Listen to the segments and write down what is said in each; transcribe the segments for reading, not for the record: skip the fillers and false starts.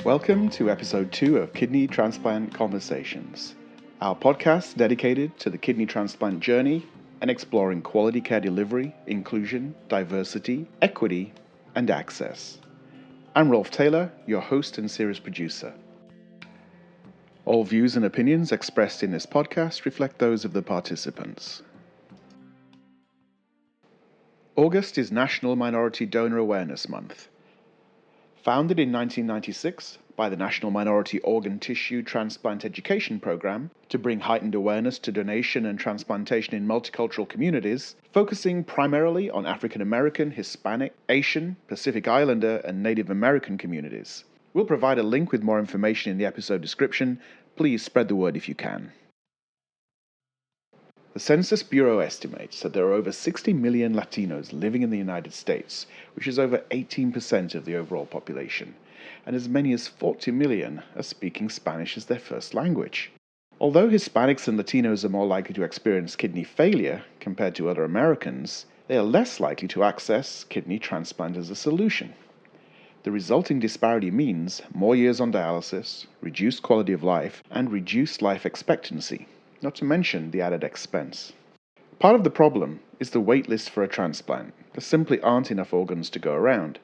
Welcome to episode 2 of Kidney Transplant Conversations, our podcast dedicated to the kidney transplant journey and exploring quality care delivery, inclusion, diversity, equity, and access. I'm Rolf Taylor, your host and series producer. All views and opinions expressed in this podcast reflect those of the participants. August is National Minority Donor Awareness Month. Founded in 1996 by the National Minority Organ Tissue Transplant Education Program to bring heightened awareness to donation and transplantation in multicultural communities, focusing primarily on African American, Hispanic, Asian, Pacific Islander, and Native American communities. We'll provide a link with more information in the episode description. Please spread the word if you can. The Census Bureau estimates that there are over 60 million Latinos living in the United States, which is over 18% of the overall population, and as many as 40 million are speaking Spanish as their first language. Although Hispanics and Latinos are more likely to experience kidney failure compared to other Americans, they are less likely to access kidney transplant as a solution. The resulting disparity means more years on dialysis, reduced quality of life, and reduced life expectancy, not to mention the added expense. Part of the problem is the wait list for a transplant. There simply aren't enough organs to go around.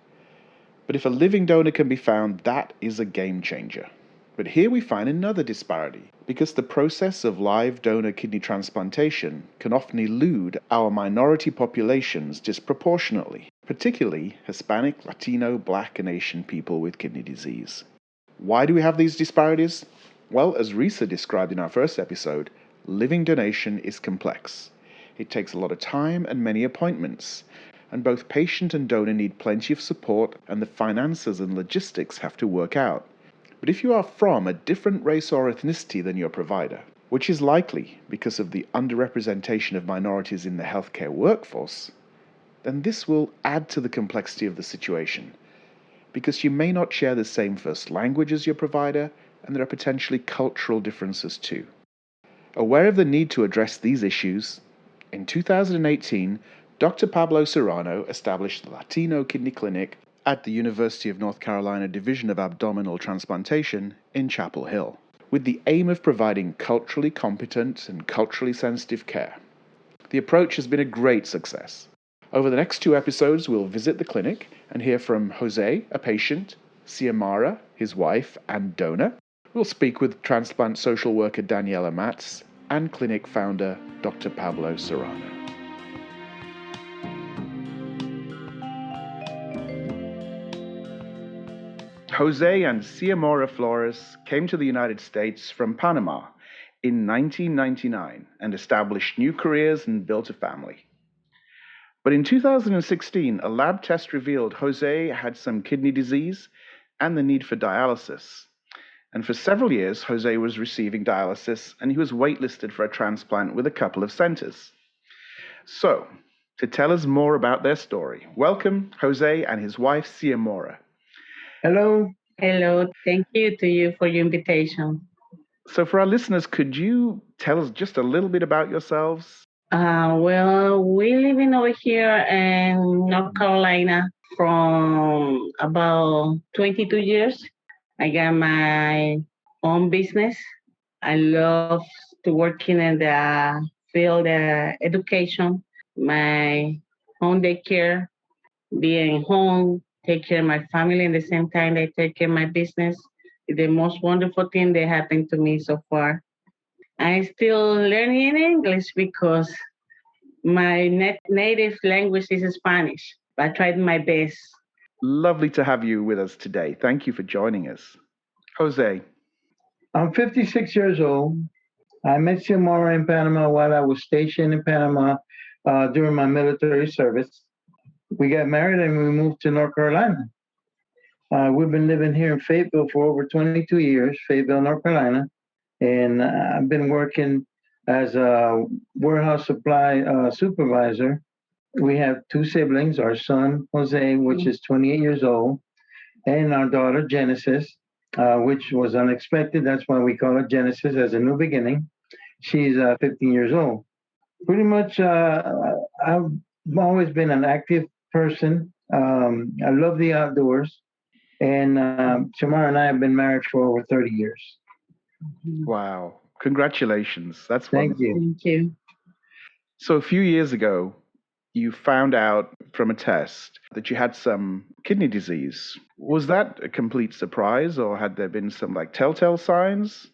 But if a living donor can be found, that is a game changer. But here we find another disparity, because the process of live donor kidney transplantation can often elude our minority populations disproportionately, particularly Hispanic, Latino, Black, and Asian people with kidney disease. Why do we have these disparities? Well, as Risa described in our first episode, living donation is complex. It takes a lot of time and many appointments, and both patient and donor need plenty of support, and the finances and logistics have to work out. But if you are from a different race or ethnicity than your provider, which is likely because of the underrepresentation of minorities in the healthcare workforce, then this will add to the complexity of the situation, because you may not share the same first language as your provider, and there are potentially cultural differences too. Aware of the need to address these issues, in 2018, Dr. Pablo Serrano established the Latino Kidney Clinic at the University of North Carolina Division of Abdominal Transplantation in Chapel Hill, with the aim of providing culturally competent and culturally sensitive care. The approach has been a great success. Over the next 2 episodes, we'll visit the clinic and hear from José, a patient, Xiomara, his wife and donor. We'll speak with transplant social worker Daniela Matz and clinic founder Dr. Pablo Serrano. José and Xiomara Flores came to the United States from Panama in 1999 and established new careers and built a family. But in 2016, a lab test revealed José had some kidney disease and the need for dialysis. And for several years, José was receiving dialysis, and he was waitlisted for a transplant with a couple of centers. So, to tell us more about their story, welcome José and his wife, Xiomara. Hello. Hello, thank you to you for your invitation. So for our listeners, could you tell us just a little bit about yourselves? Well, we living over here in North Carolina from about 22 years. I got my own business. I love to working in the field of education, my home daycare, being home, take care of my family, and at the same time, they take care of my business. It's the most wonderful thing that happened to me so far. I'm still learning English because my native language is Spanish, but I tried my best. Lovely to have you with us today. Thank you for joining us. José. I'm 56 years old. I met Xiomara in Panama while I was stationed in Panama during my military service. We got married and we moved to North Carolina. We've been living here in Fayetteville for over 22 years, Fayetteville, North Carolina. And I've been working as a warehouse supply supervisor. We have 2 siblings, our son, Jose, which is 28 years old, and our daughter, Genesis, which was unexpected. That's why we call it Genesis, as a new beginning. She's 15 years old. Pretty much, I've always been an active person. I love the outdoors. And Xiomara and I have been married for over 30 years. Wow. Congratulations. That's Thank wonderful. you. Thank you. So a few years ago, you found out from a test that you had some kidney disease. Was that a complete surprise, or had there been some like telltale signs?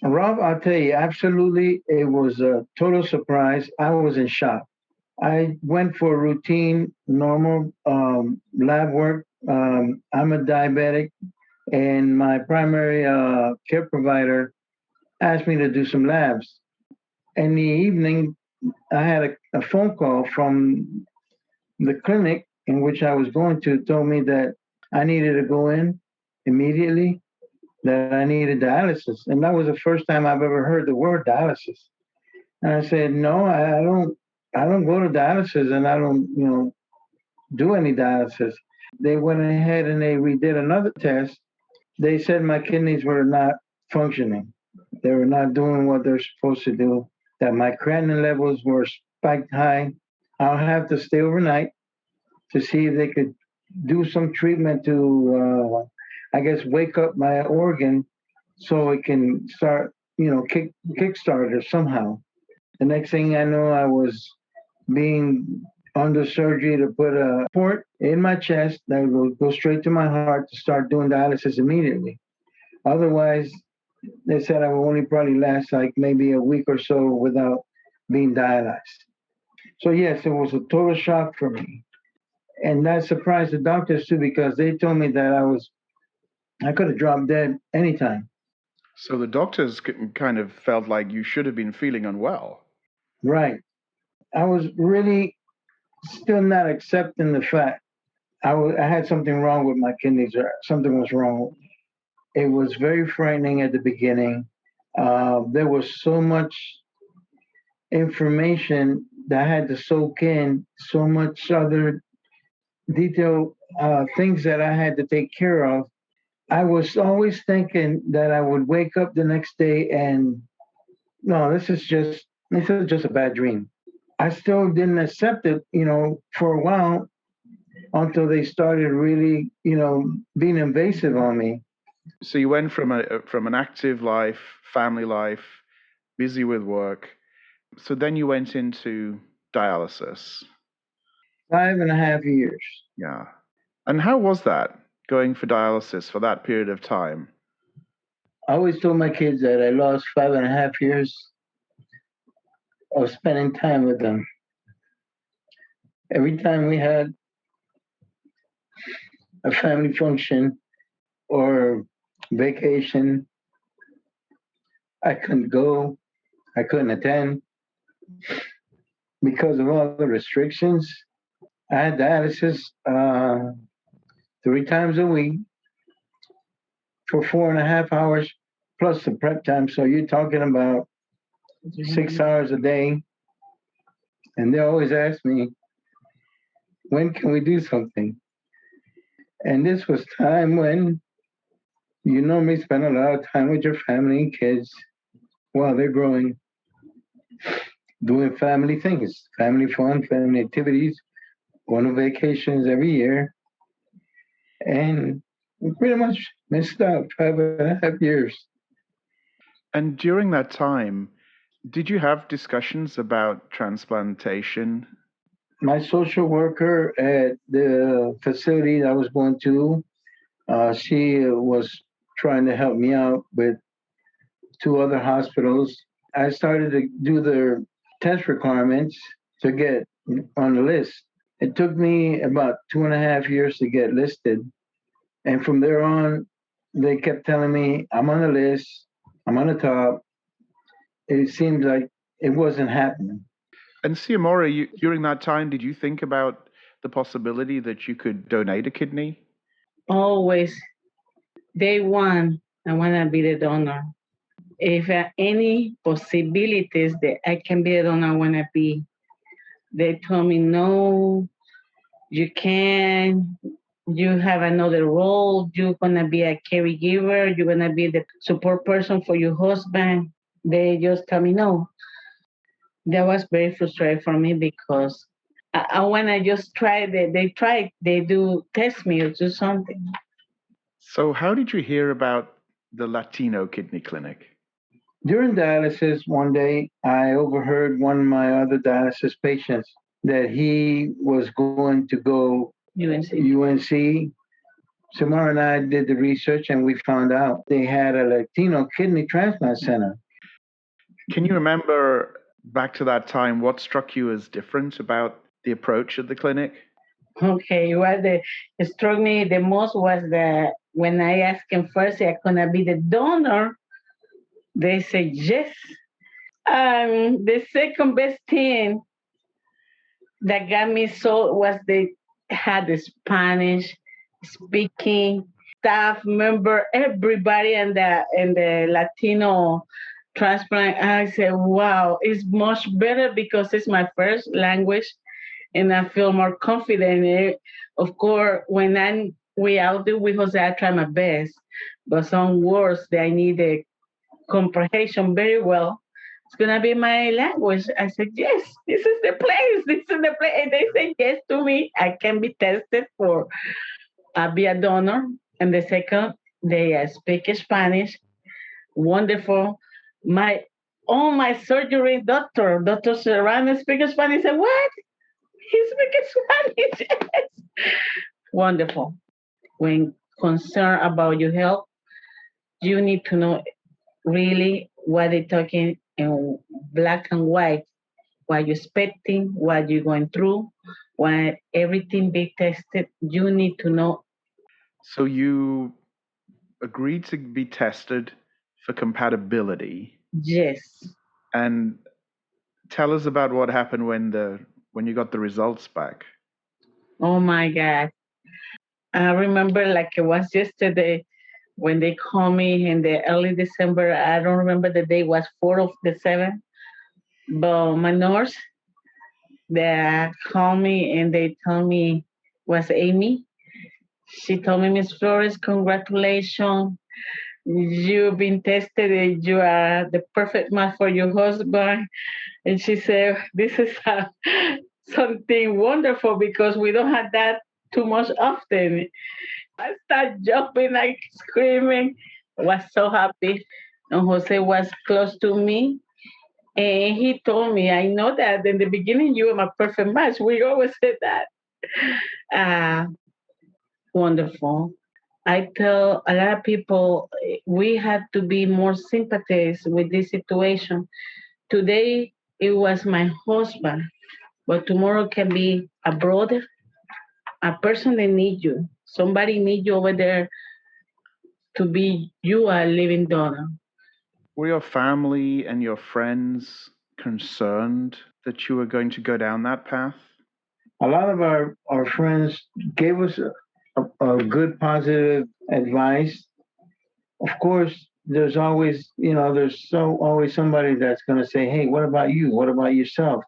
Rob, I'll tell you, absolutely, it was a total surprise. I was in shock. I went for routine, normal lab work. I'm a diabetic, and my primary care provider asked me to do some labs. In the evening, I had a phone call from the clinic in which I was going to, told me that I needed to go in immediately, that I needed dialysis. And that was the first time I've ever heard the word dialysis. And I said, no, I don't go to dialysis, and I don't, do any dialysis. They went ahead and they redid another test. They said my kidneys were not functioning. They were not doing what they're supposed to do, that my creatinine levels were spiked high. I'll have to stay overnight to see if they could do some treatment to, I guess, wake up my organ so it can start, kickstart it somehow. The next thing I know, I was being under surgery to put a port in my chest that will go straight to my heart to start doing dialysis immediately. Otherwise, they said I will only probably last like maybe a week or so without being dialyzed. So yes, it was a total shock for me. And that surprised the doctors too because they told me that I could have dropped dead anytime. So the doctors kind of felt like you should have been feeling unwell. Right. I was really still not accepting the fact I had something wrong with my kidneys or something was wrong. It was very frightening at the beginning. There was so much information that I had to soak in, so much other detailed things that I had to take care of. I was always thinking that I would wake up the next day and no, this is just a bad dream. I still didn't accept it, for a while until they started really, being invasive on me. So you went from an active life, family life, busy with work. So then you went into dialysis. 5.5 years. Yeah. And how was that going for dialysis for that period of time? I always told my kids that I lost 5.5 years of spending time with them. Every time we had a family function or vacation, I couldn't go, I couldn't attend because of all the restrictions. I had dialysis 3 times a week for 4.5 hours plus the prep time. So you're talking about 6 hours a day. And they always ask me, when can we do something? And this was time when you normally spend a lot of time with your family and kids while they're growing, doing family things, family fun, family activities, going on vacations every year. And we pretty much missed out 5.5 years. And during that time, did you have discussions about transplantation? My social worker at the facility I was going to, she was trying to help me out with 2 other hospitals. I started to do their test requirements to get on the list. It took me about 2.5 years to get listed. And from there on, they kept telling me, I'm on the list, I'm on the top. It seemed like it wasn't happening. And Xiomara, during that time, did you think about the possibility that you could donate a kidney? Always, day one, I want to be the donor. If any possibilities that I can be a donor, I want to be. They told me, no, you can. You have another role. You're going to be a caregiver. You're going to be the support person for your husband. They just tell me no. That was very frustrating for me because I want to just try. They try. They do test me or do something. So, how did you hear about the Latino kidney clinic? During dialysis, one day I overheard one of my other dialysis patients that he was going to go UNC. UNC. Xiomara and I did the research and we found out they had a Latino kidney transplant center. Can you remember back to that time what struck you as different about the approach of the clinic? Okay, what struck me the most was that when I asked him first if I gonna be the donor, they said yes. The second best thing that got me so was they had the Spanish speaking staff member, everybody in the Latino transplant. I said, wow, it's much better because it's my first language and I feel more confident in it. Of course, when we out there with Jose, I try my best, but some words that I need a comprehension very well. It's gonna be my language. I said, yes, this is the place. This is the place. And they say yes to me. I can be tested for be a donor. And the second, they speak Spanish. Wonderful. My my surgery doctor, Dr. Serrano, speaks Spanish. I said, what? He speaks Spanish. Yes. Wonderful. When concerned about your health, you need to know really what they're talking in black and white, what you're expecting, what you're going through, when everything be tested, you need to know. So, you agreed to be tested for compatibility. Yes. And tell us about what happened when you got the results back. Oh my God. I remember like it was yesterday when they called me in the early December. I don't remember the day was 4th of the 7th. But my nurse that called me and they told me was Amy. She told me, Miss Flores, congratulations. You've been tested and you are the perfect match for your husband. And she said, this is something wonderful because we don't have that too much often. I started jumping, like screaming. I was so happy. And Jose was close to me. And he told me, I know that in the beginning you were my perfect match. We always said that. Uh, Wonderful. I tell a lot of people we have to be more sympathetic with this situation. Today it was my husband, but tomorrow can be a brother, a person that needs you. Somebody needs you over there to be you a living donor. Were your family and your friends concerned that you were going to go down that path? A lot of our friends gave us a good positive advice. Of course, there's always, always somebody that's going to say, hey, what about you? What about yourself?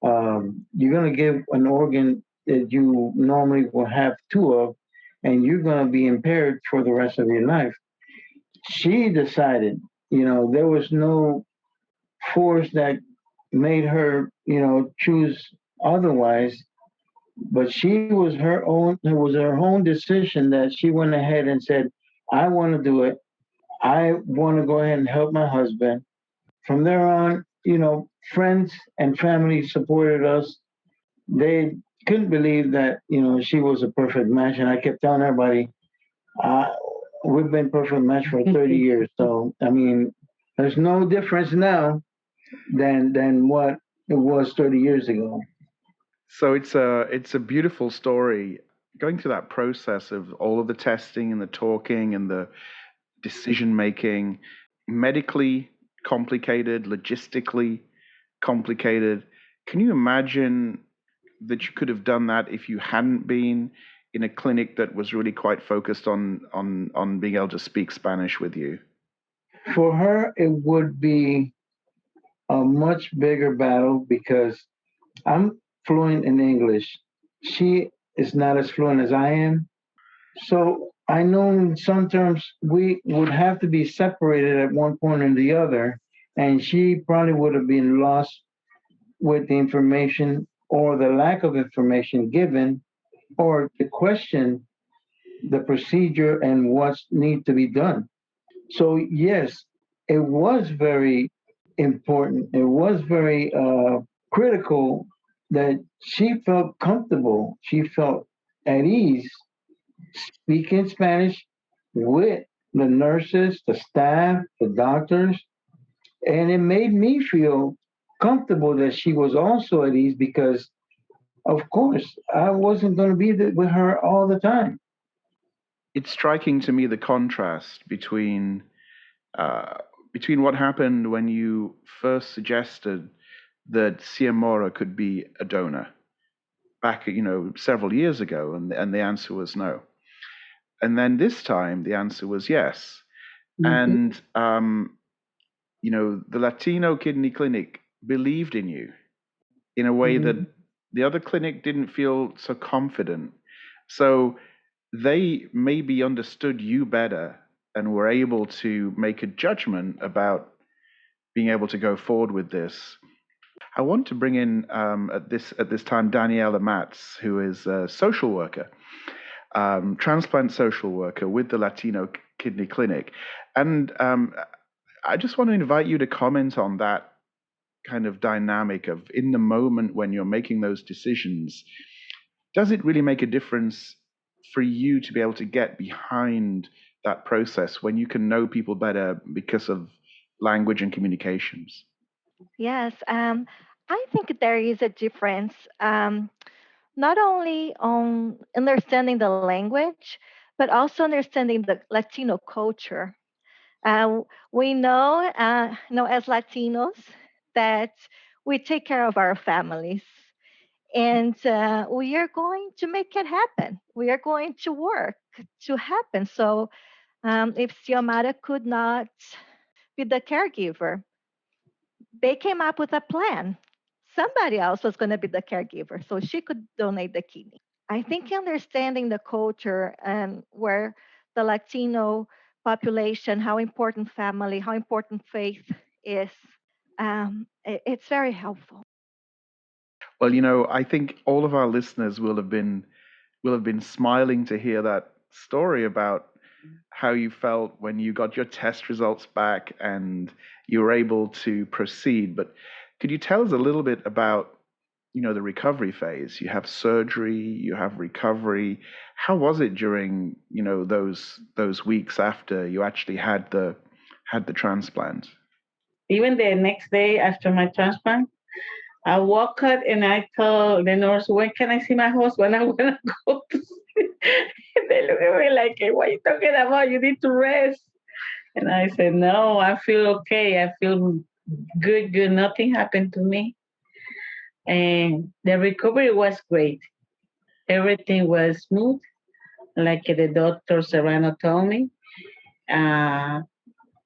You're going to give an organ that you normally will have two of, and you're going to be impaired for the rest of your life. She decided, there was no force that made her, choose otherwise. But it was her own decision that she went ahead and said, I want to do it. I want to go ahead and help my husband. From there on, friends and family supported us. They couldn't believe that, she was a perfect match. And I kept telling everybody, uh, we've been perfect match for 30 years. So, I mean, there's no difference now than what it was 30 years ago. So it's a beautiful story going through that process of all of the testing and the talking and the decision making, medically complicated, logistically complicated. Can you imagine that you could have done that if you hadn't been in a clinic that was really quite focused on being able to speak Spanish with you? For her, it would be a much bigger battle because I'm fluent in English. She is not as fluent as I am. So I know in some terms we would have to be separated at one point or the other, and she probably would have been lost with the information or the lack of information given or the question the procedure and what's need to be done. So yes, it was very important. It was very critical that she felt comfortable. She felt at ease speaking Spanish with the nurses, the staff, the doctors, and it made me feel comfortable that she was also at ease because, of course, I wasn't going to be with her all the time. It's striking to me the contrast uh, between what happened when you first suggested that Xiomara could be a donor back, several years ago, and the answer was no. And then this time the answer was yes. Mhm. And the Latino Kidney Clinic believed in you in a way that Mhm. the other clinic didn't feel so confident. So they maybe understood you better and were able to make a judgment about being able to go forward with this. I want to bring in at this time Daniela Matz, who is a social worker, transplant social worker with the Latino Kidney Clinic, and I just want to invite you to comment on that kind of dynamic of in the moment when you're making those decisions. Does it really make a difference for you to be able to get behind that process when you can know people better because of language and communications? Yes, I think there is a difference, not only on understanding the language, but also understanding the Latino culture. We know as Latinos that we take care of our families, and we are going to make it happen. We are going to work to happen. So if Xiomara could not be the caregiver, they came up with a plan. Somebody else was going to be the caregiver so she could donate the kidney. I think understanding the culture and where the Latino population, how important family, how important faith is, it's very helpful. Well, I think all of our listeners will have been smiling to hear that story about how you felt when you got your test results back and you were able to proceed. But could you tell us a little bit about, the recovery phase? You have surgery, you have recovery. How was it during, those weeks after you actually had the transplant? Even the next day after my transplant, I woke up and I told the nurse, when can I see my husband? I want to go to sleep. And they look at me like, "Hey, what are you talking about? You need to rest." And I said, no, I feel okay. I feel good, good. Nothing happened to me. And the recovery was great. Everything was smooth, like the doctor Serrano told me. Uh,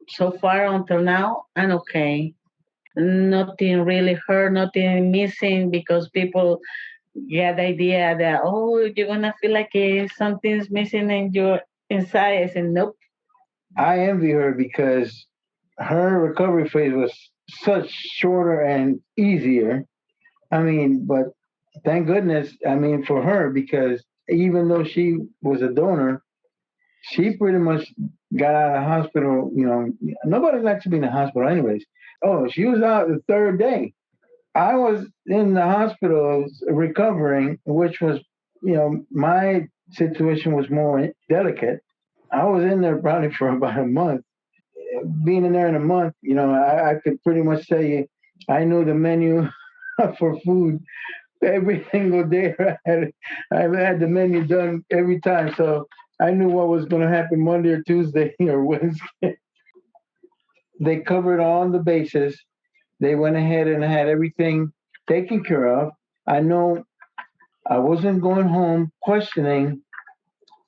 so far until now, I'm okay. Nothing really hurt, nothing missing because people get the idea that, oh, you're going to feel like something's missing in your inside. I said, nope. I envy her because her recovery phase was such shorter and easier. I mean, but thank goodness, I mean, for her, because even though she was a donor, she pretty much got out of the hospital. Nobody likes to be in the hospital, anyways. Oh, she was out the third day. I was in the hospital recovering, which was, my situation was more delicate. I was in there probably for about a month. Being in there in a month, I could pretty much tell you I knew the menu for food every single day. I had the menu done every time, so I knew what was going to happen Monday or Tuesday or Wednesday. They covered all the bases. They went ahead and had everything taken care of. I know I wasn't going home questioning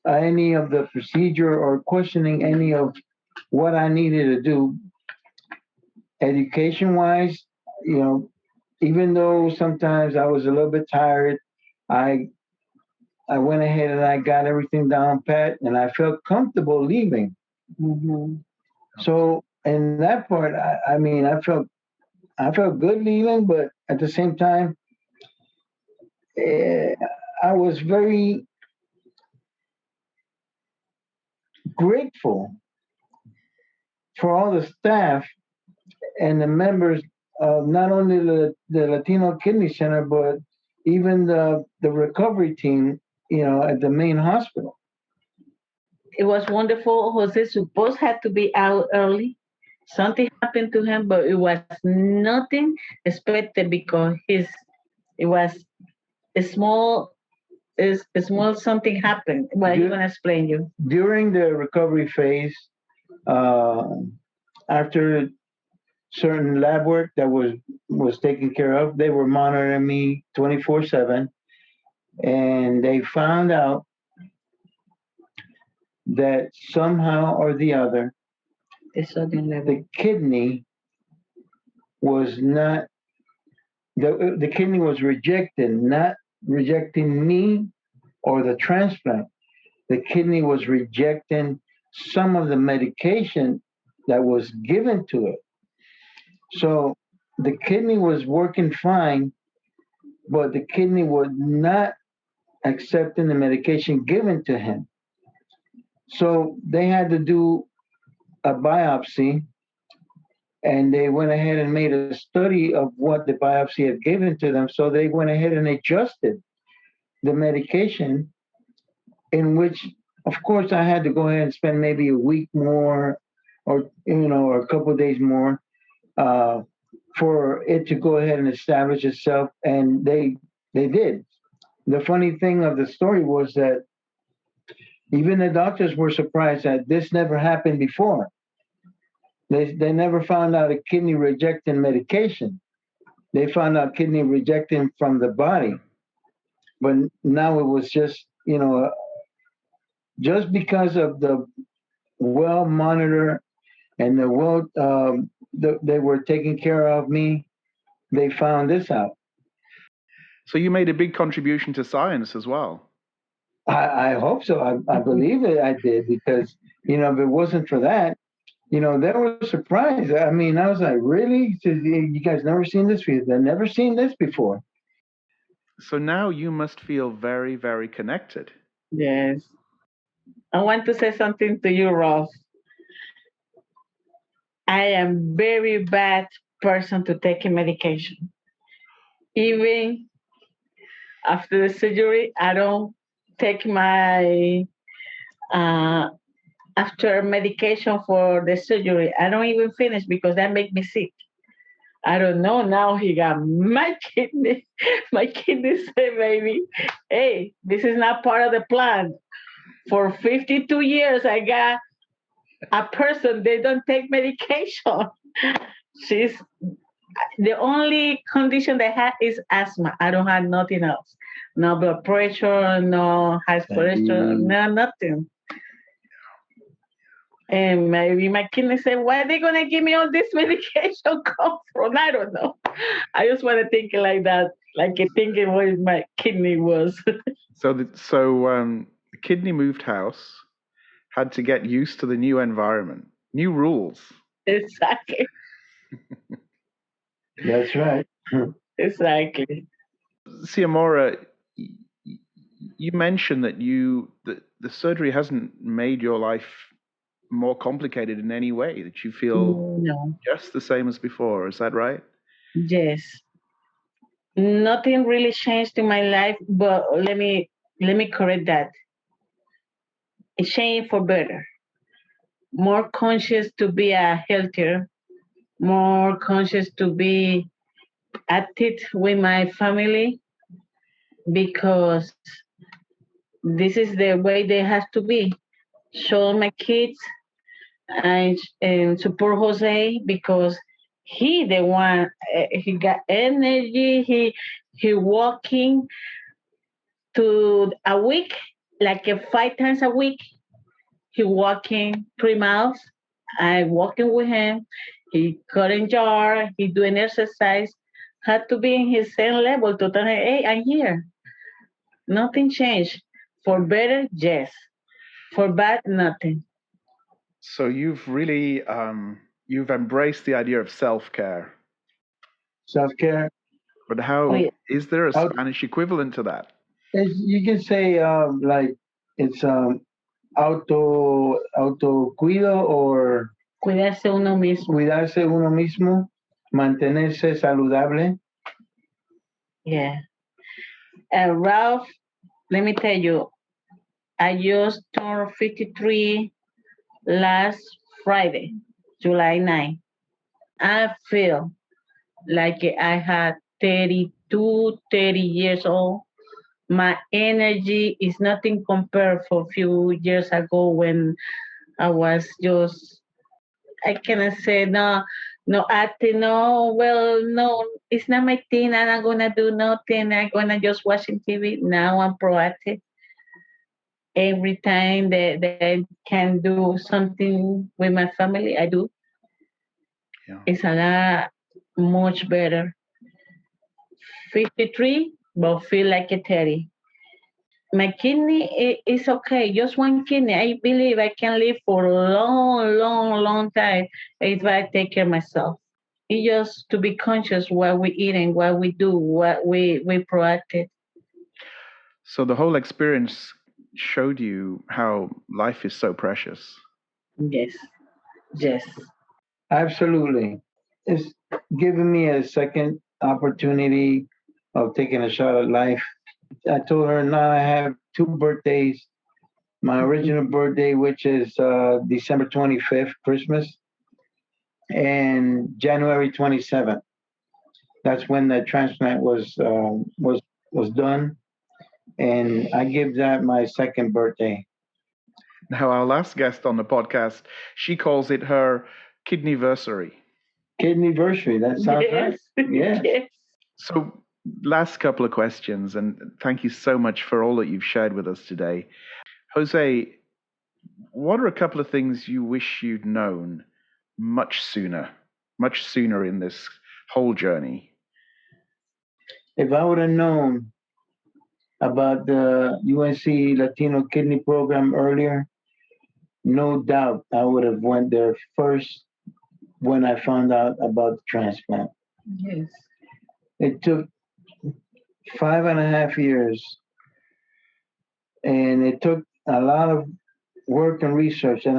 any of the procedure or questioning any of what I needed to do education wise. You know, even though sometimes I was a little bit tired, I I went ahead and I got everything down pat, and I felt comfortable leaving. Mm-hmm. So in that part, I mean, I felt good leaving, but at the same time, eh, I was very grateful for all the staff and the members of not only the Latino Kidney Center, but even the recovery team, at the main hospital. It was wonderful. Jose supposed had to be out early. Something happened to him, but it was nothing expected because it was a small a small something happened. Well, he's gonna explain you. During the recovery phase, uh, after certain lab work that was taken care of, they were monitoring me 24/7, and they found out that somehow or the other, the kidney was not the kidney was rejected, not rejecting me or the transplant. The kidney was rejecting some of the medication that was given to it. So the kidney was working fine, but the kidney was not accepting the medication given to him. So they had to do a biopsy, and they went ahead and made a study of what the biopsy had given to them. So they went ahead and adjusted the medication, in which, of course, I had to go ahead and spend maybe a week more, or a couple of days more, uh, for it to go ahead and establish itself, and they did. The funny thing of the story was that even the doctors were surprised that this never happened before. They never found out a kidney rejecting medication. They found out kidney rejecting from the body, but now it was just because of the well monitor and they were taking care of me. They found this out. So you made a big contribution to science as well. I hope so. I believe it. I did, because if it wasn't for that, they were surprised. I mean, I was like, really? So you guys never seen this before? They've never seen this before. So now you must feel very, very connected. Yes. I want to say something to you, Rolf. I am very bad person to take medication. Even after the surgery, I don't take my uh, after medication for the surgery. I don't even finish because that make me sick. I don't know. Now he got my kidney. My kidney say, baby, hey, this is not part of the plan. For 52 years, I got a person, they don't take medication. She's the only condition they have is asthma. I don't have nothing else. No blood pressure, no high cholesterol, no nothing. And maybe my kidney said, why are they going to give me all this medication come from? I don't know. I just want to think like that, like thinking what my kidney was. So the kidney moved house, had to get used to the new environment, new rules. Exactly. That's right. Exactly. Xiomara, you mentioned that the surgery hasn't made your life more complicated in any way, that you feel just the same as before. Is that right? Yes. Nothing really changed in my life, but let me correct that. It changed for better. More conscious to be a healthier, more conscious to be active with my family, because this is the way they have to be. Show my kids and support Jose, because he the one, he got energy. He walking to a week, like 5 times a week. He walking 3 miles. I walking with him. He cutting jar. He doing exercise. Had to be in his same level to tell him, hey, I'm here. Nothing changed. For better, yes. For bad, nothing. So you've really you've embraced the idea of self-care. Self-care. But how is there a Spanish equivalent to that? You can say like it's autocuido or Cuidarse uno mismo. cuidarse uno mismo, mantenerse saludable. Yeah. Ralph, let me tell you, I just turned 53 last Friday, July 9th. I feel like I had 32, 30 years old. My energy is nothing compared for a few years ago when I was just, I cannot say no, no acting, no, well, no, it's not my thing. I'm not gonna do nothing. I'm gonna just watching TV. Now I'm proactive. Every time that I can do something with my family, I do. Yeah. It's a lot much better. 53, but feel like a 30. My kidney is okay. Just one kidney. I believe I can live for a long, long, long time if I take care of myself. It's just to be conscious what we eat and what we do, what we proactive. So the whole experience showed you how life is so precious. Yes, yes. Absolutely. It's given me a second opportunity of taking a shot at life. I told her now I have two birthdays. My original birthday, which is December 25th, Christmas, and January 27th. That's when the transplant was done, and I give that my second birthday. Now, our last guest on the podcast, she calls it her kidneyversary. Kidneyversary. That sounds right. Yes, Yes. yes. So, last couple of questions, and thank you so much for all that you've shared with us today. Jose, what are a couple of things you wish you'd known much sooner in this whole journey? If I would have known about the UNC Latino Kidney Program earlier, no doubt I would have went there first when I found out about the transplant. Yes. It took 5.5 years, and it took a lot of work and research. And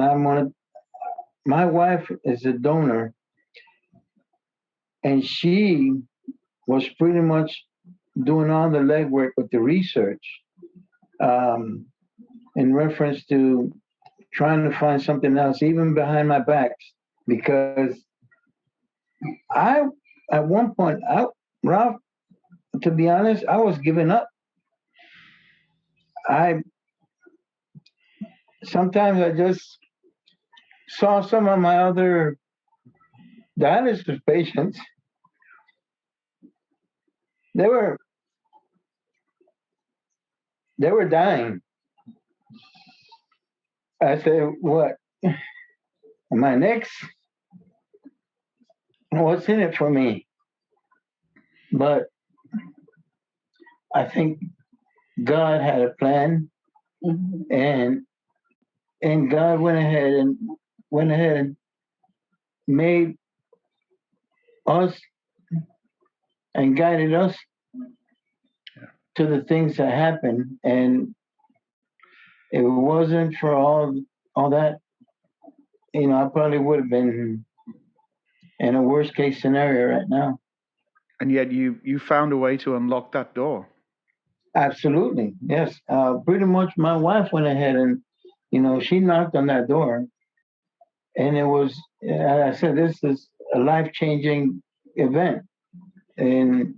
my wife is a donor, and she was pretty much doing all the legwork with the research um, in reference to trying to find something else, even behind my back, because I, at one point, Ralph, to be honest, I was giving up. I sometimes I just saw some of my other dialysis patients. They were they were dying. I said, "What? Am I next? What's in it for me?" But I think God had a plan, Mhm. and God went ahead and made us and guided us to the things that happened. And if it wasn't for all that, I probably would have been in a worst case scenario right now. And yet you found a way to unlock that door. Absolutely, yes. Pretty much, my wife went ahead and she knocked on that door, and it was, I said, this is a life changing event, and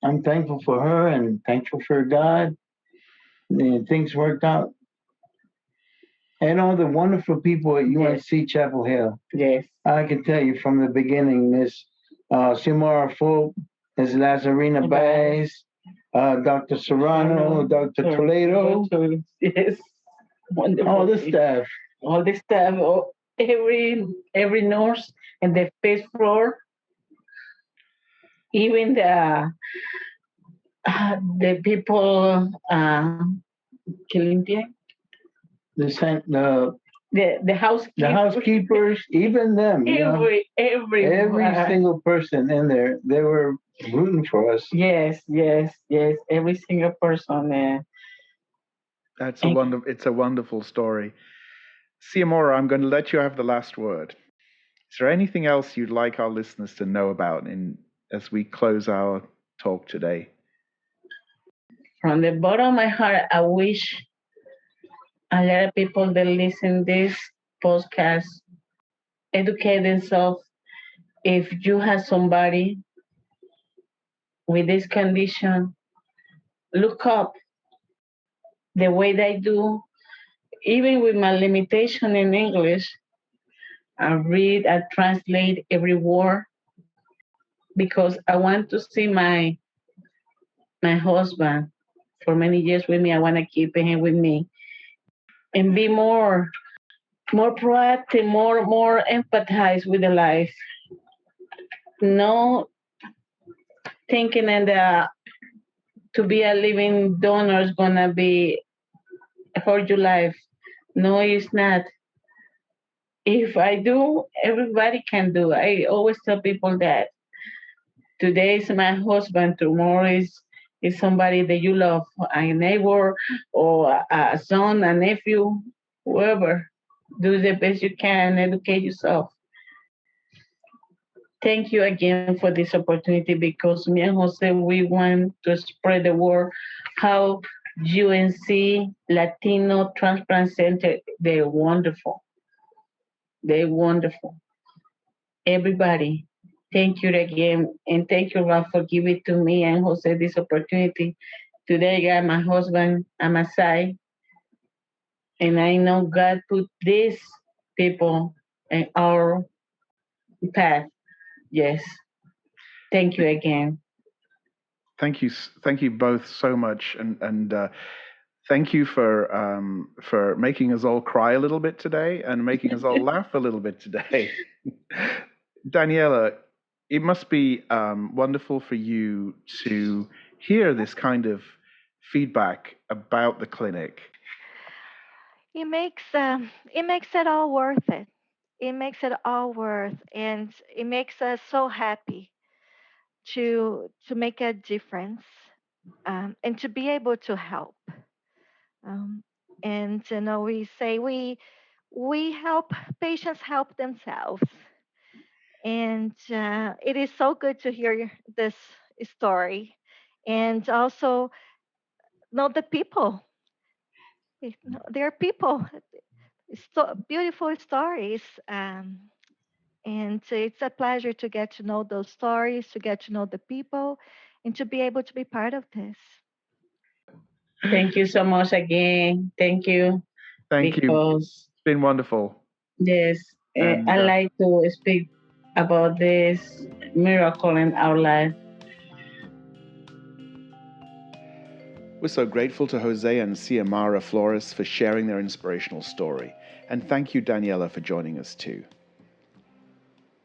I'm thankful for her and thankful for God. And things worked out, and all the wonderful people at Yes. UNC Chapel Hill. Yes. I can tell you from the beginning, Miss Xiomara Flores, Ms. Lazarina Baez, Dr. Serrano, Dr. Toledo, Yes. Wonderful. all the staff. All the staff, every nurse and the first floor, even the people que limpian, The the the housekeepers, housekeepers, even them, every single person in there, they were rooting for us. yes, yes, yes, every single person. It's a wonderful story. Xiomara, I'm going to let you have the last word. Is there anything else you'd like our listeners to know about as we close our talk today? From the bottom of my heart, I wish a lot of people that listen this podcast educate themselves. If you have somebody with this condition, look up the way they do. Even with my limitation in English, I read, I translate every word because I want to see my husband for many years with me. I want to keep him with me and be more proactive, more empathize with the life. No thinking that to be a living donor is gonna be for your life. No, it's not. If I do, everybody can do. I always tell people that today is my husband, tomorrow is somebody that you love, a neighbor or a son, a nephew, whoever. Do the best you can, educate yourself. Thank you again for this opportunity because me and Jose, we want to spread the word how UNC Latino Transplant Center, they're wonderful. They're wonderful. Everybody, thank you again. And thank you, Ralph, for giving to me and Jose this opportunity. Today, I got my husband on my side. And I know God put these people in our path. Yes. Thank you again. Thank you both so much, and thank you for making us all cry a little bit today and making us all laugh a little bit today. Daniela, it must be wonderful for you to hear this kind of feedback about the clinic. It makes it all worth it. It makes it all worth, and it makes us so happy to make a difference, and to be able to help. Um, and we say we help patients help themselves, and it is so good to hear this story, and also know the people. There are people, beautiful stories. And it's a pleasure to get to know those stories, to get to know the people, and to be able to be part of this. Thank you so much again. Thank you. Thank you. Because It's been wonderful. yes, And I like to speak about this miracle in our life. we're so grateful to Jose and Xiomara Flores for sharing their inspirational story. And thank you, Daniela, for joining us too.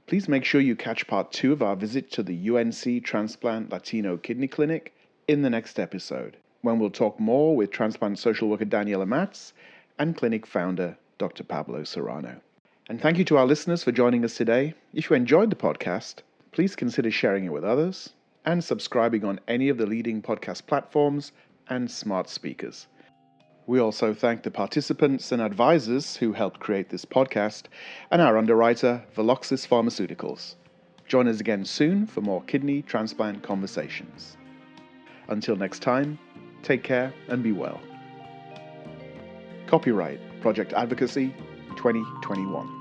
Please make sure you catch part 2 of our visit to the UNC Transplant Latino Kidney Clinic in the next episode, when we'll talk more with transplant social worker Daniela Matz and clinic founder Dr. Pablo Serrano. And thank you to our listeners for joining us today. If you enjoyed the podcast, please consider sharing it with others and subscribing on any of the leading podcast platforms and smart speakers. We also thank the participants and advisors who helped create this podcast and our underwriter, Veloxis Pharmaceuticals. Join us again soon for more kidney transplant conversations. Until next time, take care and be well. Copyright Project Advocacy 2021.